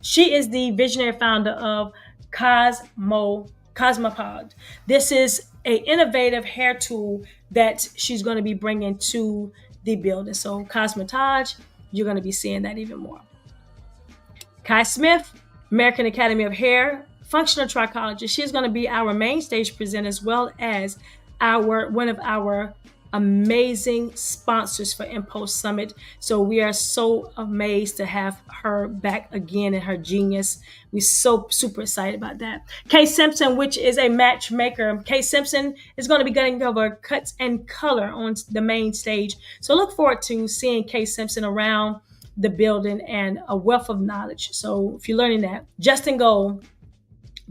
She is the visionary founder of Cosmopod. This is an innovative hair tool that she's going to be bringing to the building. So Cosmetage, you're going to be seeing that even more. Kai Smith, American Academy of Hair, functional trichologist. She's going to be our main stage presenter as well as one of our amazing sponsors for Mpulse Summit. So we are so amazed to have her back again and her genius. We're so super excited about that. Kay Simpson, which is a matchmaker. Kay Simpson is going to be getting over cuts and color on the main stage. So look forward to seeing Kay Simpson around the building and a wealth of knowledge. So if you're learning that, Justin Gold,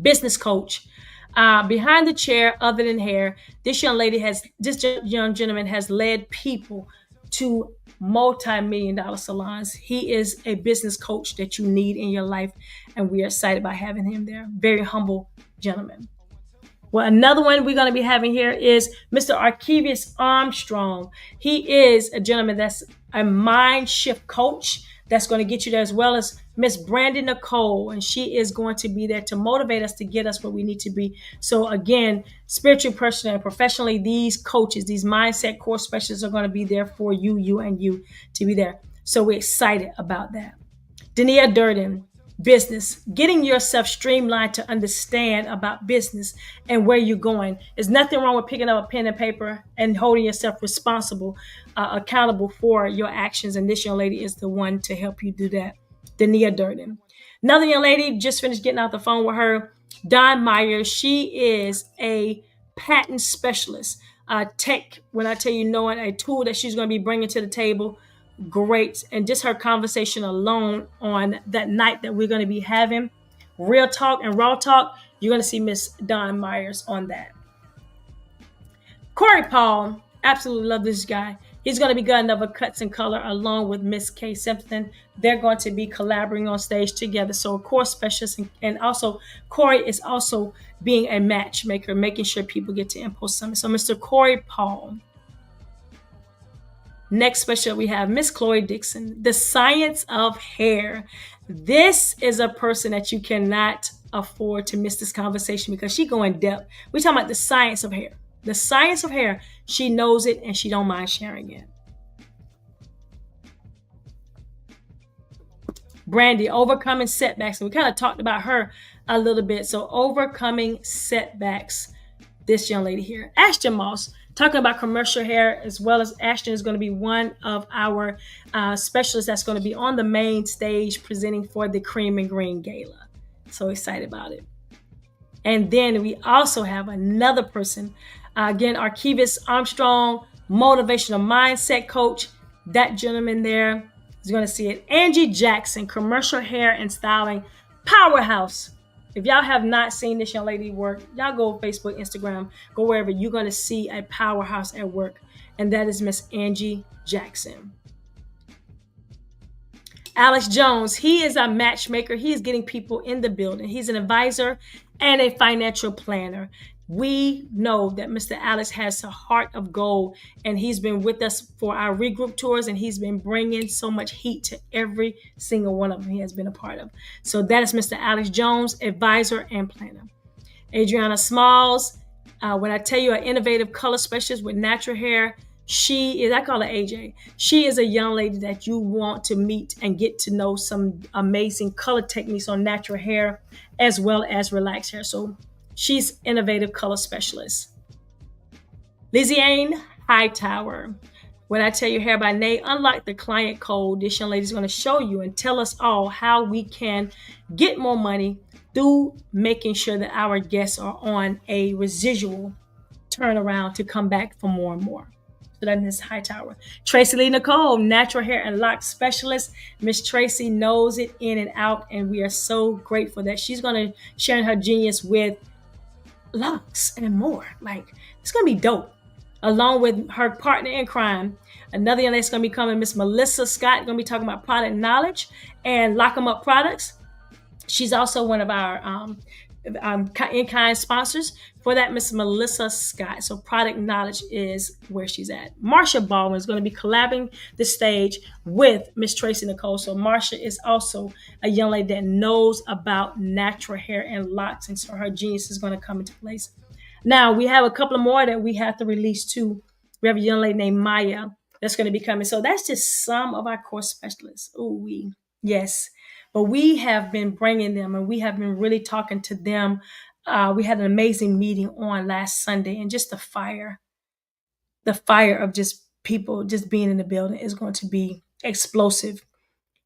business coach, behind the chair other than hair. This young gentleman has led people to multi-million-dollar salons. He is a business coach that you need in your life, and we are excited about having him there. Very humble gentleman. Well, another one we're going to be having here is Mr. Archivius Armstrong. He is a gentleman that's a mind shift coach that's going to get you there, as well as Miss Brandy Nicole, and she is going to be there to motivate us to get us where we need to be. So again, spiritually, personally, and professionally, these coaches, these mindset course specialists are going to be there for you to be there. So we're excited about that. Dania Durden, business, getting yourself streamlined to understand about business and where you're going. There's nothing wrong with picking up a pen and paper and holding yourself responsible, accountable for your actions. And this young lady is the one to help you do that. Dania Durden. Another young lady, just finished getting off the phone with her, Dawn Myers. She is a patent specialist. Tech, when I tell you, knowing a tool that she's going to be bringing to the table, great. And just her conversation alone on that night that we're going to be having, real talk and raw talk, you're going to see Miss Dawn Myers on that. Corey Paul, absolutely love this guy. He's going to be getting over cuts and color along with Miss Kay Simpson. They're going to be collaborating on stage together. So a course specialist, and also Corey is also being a matchmaker, making sure people get to Mpulse Summit. So Mr. Corey Paul. Next special, we have Miss Chloe Dixon, the science of hair. This is a person that you cannot afford to miss this conversation because she go in depth. We're talking about the science of hair. The science of hair, she knows it and she don't mind sharing it. Brandy, overcoming setbacks. And we kind of talked about her a little bit. So overcoming setbacks, this young lady here. Ashton Moss, talking about commercial hair, as well as Ashton is going to be one of our specialists that's going to be on the main stage presenting for the Cream and Green Gala. So excited about it. And then we also have another person, again, Archivius Armstrong, motivational mindset coach. That gentleman there is going to see it. Angie Jackson, commercial hair and styling powerhouse. If y'all have not seen this young lady work, y'all go Facebook, Instagram, go wherever. You're going to see a powerhouse at work. And that is Miss Angie Jackson. Alex Jones, he is a matchmaker. He is getting people in the building. He's an advisor and a financial planner. We know that Mr. Alex has a heart of gold, and he's been with us for our regroup tours, and he's been bringing so much heat to every single one of them he has been a part of. So that is Mr. Alex Jones, advisor and planner. Adriana Smalls, when I tell you an innovative color specialist with natural hair, she is, I call her AJ. She is a young lady that you want to meet and get to know some amazing color techniques on natural hair as well as relaxed hair. So she's innovative color specialist. Lizzie-Anne Hightower. When I tell you Hair by Nay, unlike the client code, this young lady is going to show you and tell us all how we can get more money through making sure that our guests are on a residual turnaround to come back for more and more. So that is Hightower. Tracy Lee Nicole, natural hair and lock specialist. Miss Tracy knows it in and out, and we are so grateful that she's going to share her genius with locks and more. Like, it's going to be dope. along with her partner in crime. Another young lady's going to be coming, Miss Melissa Scott, going to be talking about product knowledge and Lock 'em Up products. She's also one of our in-kind sponsors for that, Miss Melissa Scott. So product knowledge is where she's at. Marsha Baldwin is going to be collabing the stage with Miss Tracy Nicole. So Marsha is also a young lady that knows about natural hair and locks, and so her genius is going to come into place. Now we have a couple of more that we have to release too. We have a young lady named Maya that's going to be coming. So that's just some of our core specialists. Oh, yes. But we have been bringing them, and we have been really talking to them. We had an amazing meeting on last Sunday, and just the fire of just people just being in the building is going to be explosive.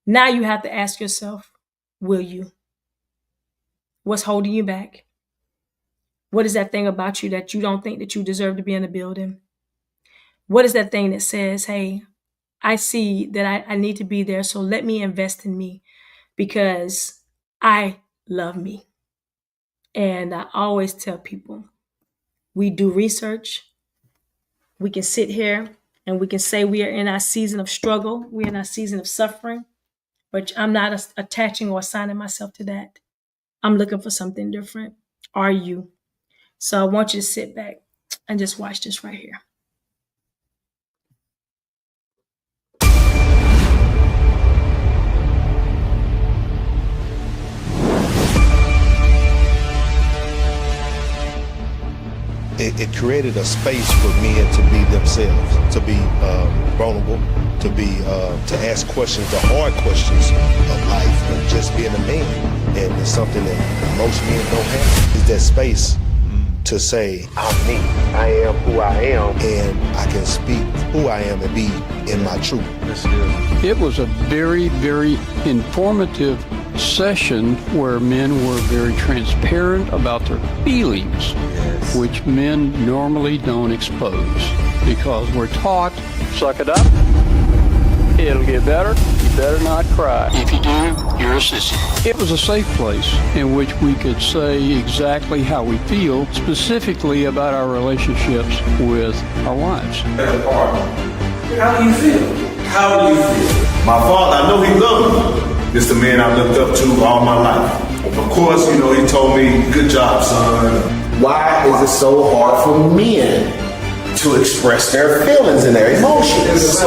Now you have to ask yourself, will you? What's holding you back? What is that thing about you that you don't think that you deserve to be in the building? What is that thing that says, hey, I see that I need to be there, so let me invest in me because I love me. And I always tell people, we do research. We can sit here and we can say we are in our season of struggle. We're in our season of suffering. But I'm not attaching or assigning myself to that. I'm looking for something different. Are you? So I want you to sit back and just watch this right here. It created a space for men to be themselves, to be vulnerable, to ask questions, the hard questions of life, and just being a man. And it's something that most men don't have, is that space to say, I'm me, I am who I am, and I can speak who I am and be in my truth. That's good. It was a very, very informative session where men were very transparent about their feelings, yes, which men normally don't expose because we're taught, suck it up, it'll get better, you better not cry. If you do, you're a sissy. It was a safe place in which we could say exactly how we feel, specifically about our relationships with our wives. How do you feel? How do you feel? My father, I know he loved me. This is the man I looked up to all my life. Of course, you know, he told me, good job, son. Why is it so hard for men to express their feelings and their emotions?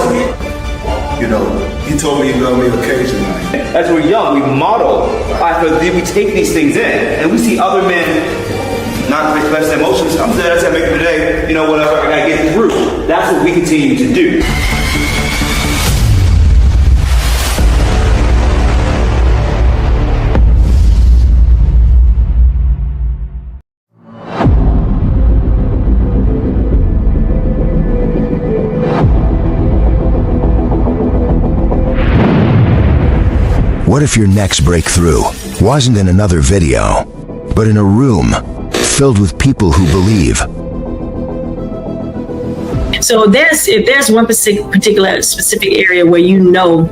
You know, he told me he loved me occasionally. As we're young, we model, we take these things in, and we see other men not express their emotions. I'm dead, that's how I make it today, you know, whatever, I gotta get through. That's what we continue to do. What if your next breakthrough wasn't in another video, but in a room filled with people who believe? So if there's one particular specific area where you know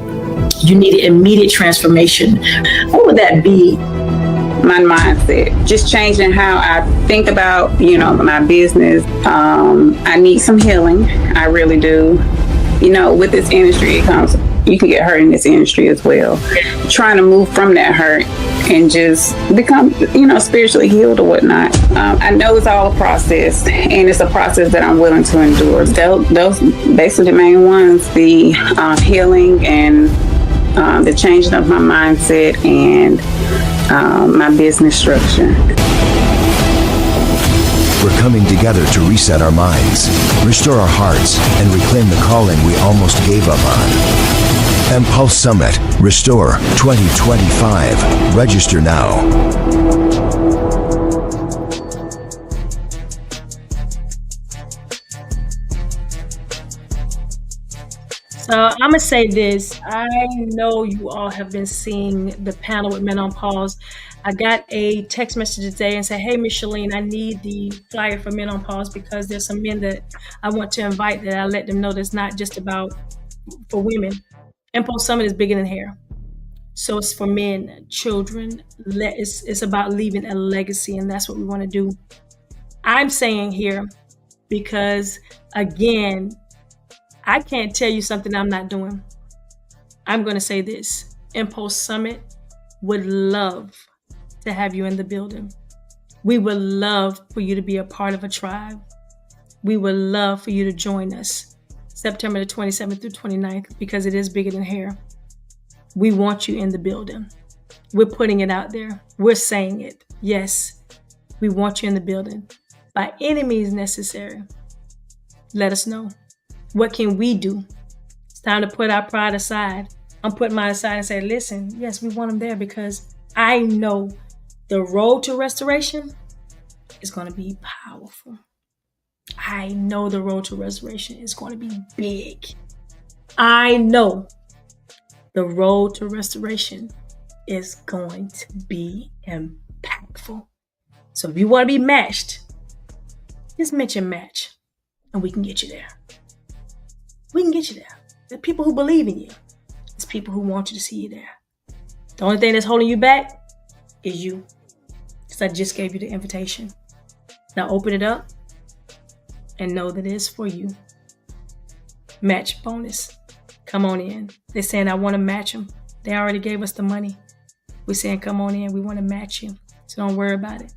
you need immediate transformation, what would that be? My mindset, just changing how I think about, my business. I need some healing. I really do. With this industry, you can get hurt in this industry as well. Trying to move from that hurt and just become, spiritually healed or whatnot. I know it's all a process, and it's a process that I'm willing to endure. Those basically the main ones, the healing and the changing of my mindset and my business structure. We're coming together to reset our minds, restore our hearts, and reclaim the calling we almost gave up on. Mpulse Summit Restore 2025. Register now. So I'm going to say this. I know you all have been seeing the panel with Men on Pause. I got a text message today and said, hey, Micheline, I need the flyer for Men on Pause because there's some men that I want to invite that I let them know that's not just about for women. Mpulse Summit is bigger than hair. So it's for men, children. It's about leaving a legacy, and that's what we want to do. I'm saying here, because again, I can't tell you something I'm not doing. I'm going to say this. Mpulse Summit would love to have you in the building. We would love for you to be a part of a tribe. We would love for you to join us September the 27th through 29th, because it is bigger than hair. We want you in the building. We're putting it out there. We're saying it. Yes, we want you in the building. By any means necessary, let us know. What can we do? It's time to put our pride aside. I'm putting mine aside and say, listen, yes, we want them there, because I know the road to restoration is going to be powerful. I know the road to restoration is going to be big. I know the road to restoration is going to be impactful. So if you want to be matched, just mention match and we can get you there. We can get you there. There are people who believe in you. There's people who want you to see you there. The only thing that's holding you back is you. Because I just gave you the invitation. Now open it up and know that it is for you. Match bonus. Come on in. They're saying, I want to match them. They already gave us the money. We're saying, come on in. We want to match you. So don't worry about it.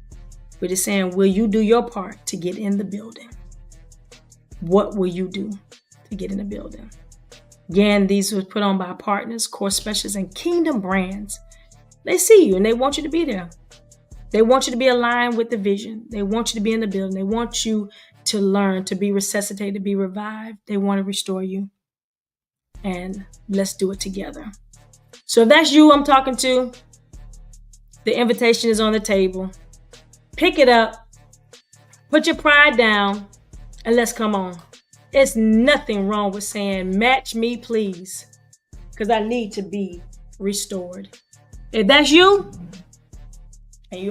We're just saying, will you do your part to get in the building? What will you do to get in the building? Again, these were put on by partners, course specialists, and Kingdom Brands. They see you and they want you to be there. They want you to be aligned with the vision. They want you to be in the building. They want you to learn, to be resuscitated, to be revived. They want to restore you. And let's do it together. So if that's you I'm talking to, the invitation is on the table. Pick it up, put your pride down, and let's come on. There's nothing wrong with saying, match me, please, because I need to be restored. If that's you,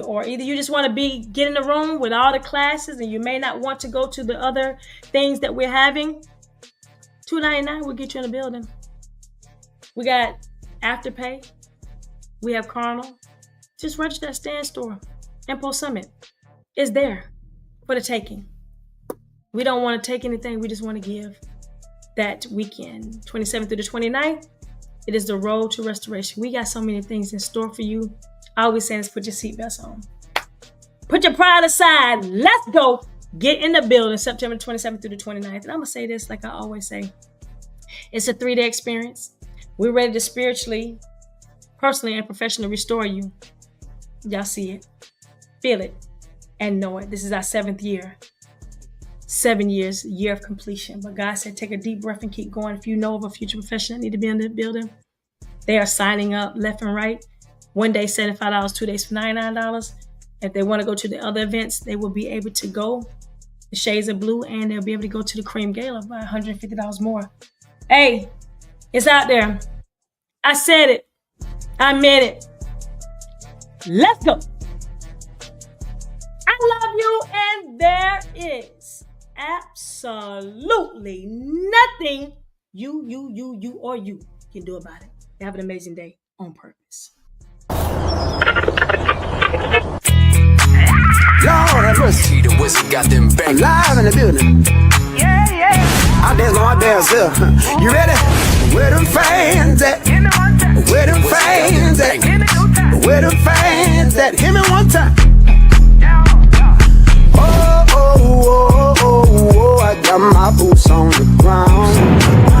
or either you just want to get in the room with all the classes and you may not want to go to the other things that we're having, $299 will get you in the building. We got Afterpay. We have Carnal. Just register at Stand Store. Mpulse Summit is there for the taking. We don't want to take anything. We just want to give. That weekend, 27th through the 29th, it is the road to restoration. We got so many things in store for you. I always say this, put your seatbelts on. Put your pride aside. Let's go. Get in the building September 27th through the 29th. And I'm going to say this like I always say. It's a 3-day experience. We're ready to spiritually, personally, and professionally restore you. Y'all see it. Feel it. And know it. This is our 7th year. 7 years, year of completion. But God said, take a deep breath and keep going. If you know of a future professional that need to be in the building, they are signing up left and right. One day, $75, 2 days for $99. If they want to go to the other events, they will be able to go. The Shades of Blue, and they'll be able to go to the Cream Gala by $150 more. Hey, it's out there. I said it. I meant it. Let's go. I love you, and there is absolutely nothing you or you can do about it. Have an amazing day on purpose. Lord have mercy. The wizard got them back. Live in the building. Yeah. I dance on my dance self. You ready? Where them fans at? Where them fans at? Where them fans at? Hit me one time. Oh, I got my boots on the ground.